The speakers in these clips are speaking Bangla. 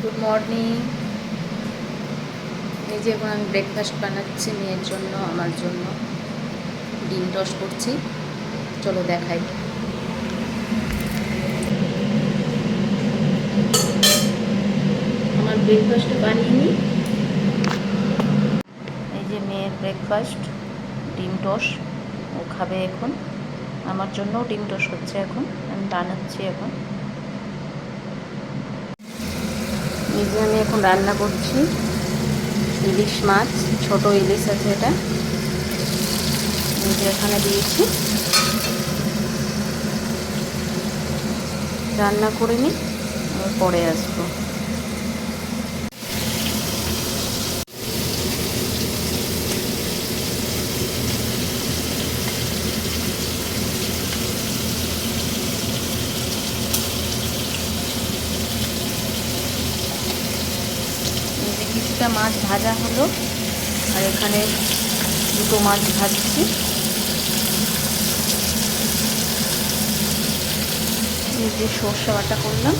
Good morning. এই যে এখন আমি ব্রেকফাস্ট বানাচ্ছি মেয়ের জন্য, আমার জন্য ডিম টস করছি। চলো দেখাই। আমার ব্রেকফাস্ট বানিয়ে নিই। এই যে মেয়ের ব্রেকফাস্ট, ডিম টস। ও খাবে এখন। আমার জন্যও ডিম টস হচ্ছে, এখন আমি বানাচ্ছি। এখন এই যে আমি এখন রান্না করছি ইলিশ মাছ, ছোট ইলিশ আছে এটা, এই যে এখানে দিয়েছি। রান্না করে নিই, পরে আসবো। কিছুটা মাছ ভাজা হলো, আর এখানে দুটো মাছ ভাজছি। এই যে সর্ষে বাটা করলাম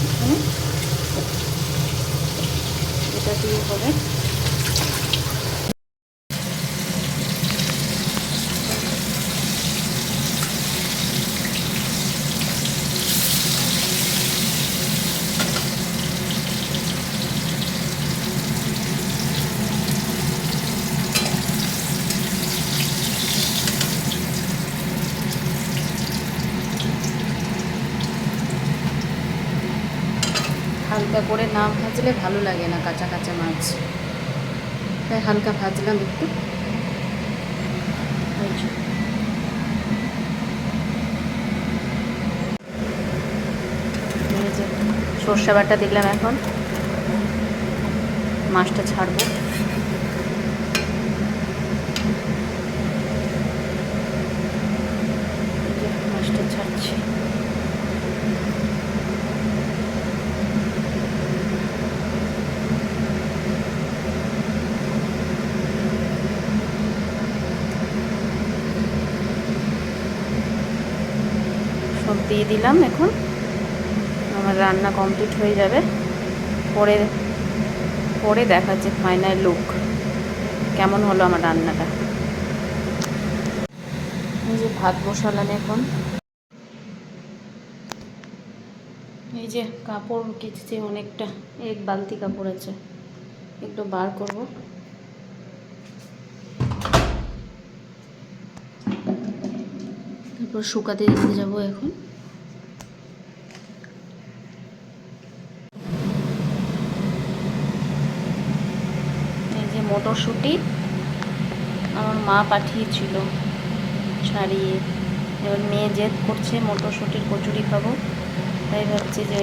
এখানে, এটা দিয়ে হবে। হালকা করে না ভাজলে ভালো লাগে না কাঁচা কাঁচা মাছ, তাই হালকা ভাজলাম একটু। সর্ষে বাটা দিলাম, এখন মাছটা ছাড়বো। মাছটা ছাড়ছি। সব দিয়ে দিলাম, এখন আমার রান্না কমপ্লিট হয়ে যাবে। পরে পরে দেখাচ্ছে ফাইনাল লুক কেমন হলো আমার রান্নাটা। এই যে ভাত বসালাম এখন। এই যে কাপড় কেচেছি অনেকটা, এক বালতি কাপড় আছে, একটু বার করব। তারপর শুকাতে দিতে যাবো এখন। এই যে মটরশুঁটি আমার মা পাঠিয়েছিল ছাড়িয়ে, এবার মেয়ে জেদ করছে মটরশুঁটির কচুরি খাবো, তাই ভাবছি যে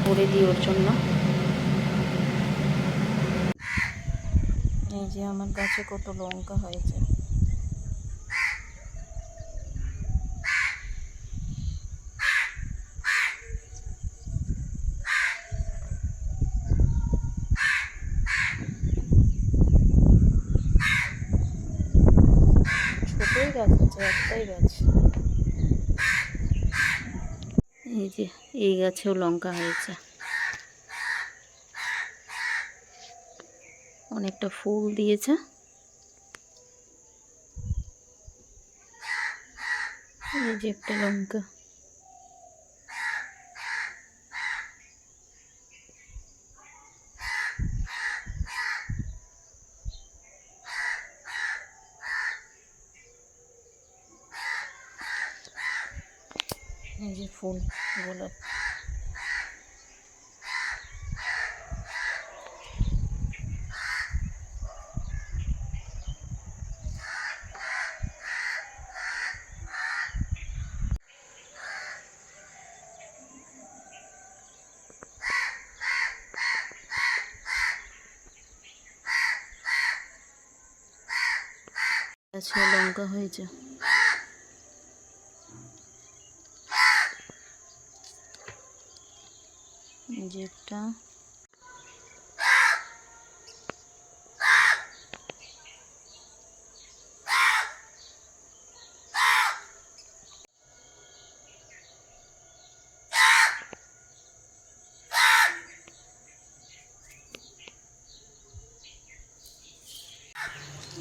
করে দিই ওর জন্য। এই যে আমার গাছে কত লঙ্কা হয়েছে। ছোটই গাছ আছে, একটাই গাছ। এই যে এই গাছেও লঙ্কা হয়েছে, অনেকটা ফুল দিয়েছে। এই যে একটা লঙ্কা। এই যে ফুল, গোলাপ। গাছে লঙ্কা হয়েছে। এই যে একটা।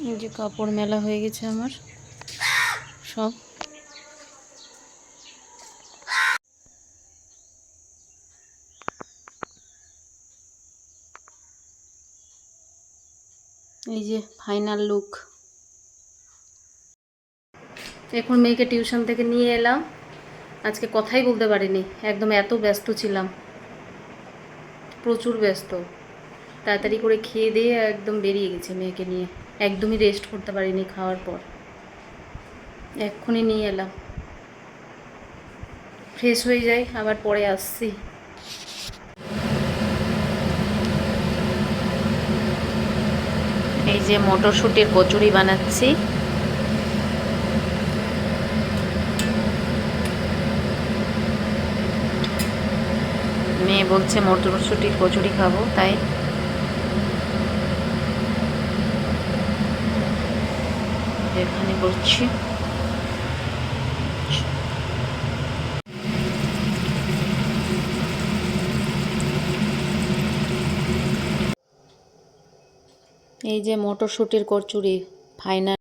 এই যে কাপড় মেলা হয়ে গেছে আমার সব। এই যে ফাইনাল লুক। এখন মেয়েকে টিউশন থেকে নিয়ে এলাম। আজকে কথাই বলতে পারিনি, একদম এত ব্যস্ত ছিলাম, প্রচুর ব্যস্ত। তাড়াতাড়ি করে খেয়ে দিয়ে একদম বেরিয়ে গেছে মেয়েকে নিয়ে, একদমই রেস্ট করতে পারিনি খাওয়ার পর। এক্ষুনি নিয়ে এলাম, ফ্রেশ হয়ে যাই, আবার পরে আসছি। এই যে মটরশুঁটির কচুরি বানাচ্ছি। মেয়ে বলছে মটরশুঁটির কচুরি খাবো, তাই এখানে করছি। এই যে মটরশুঁটির কচুরি ফাইনাল।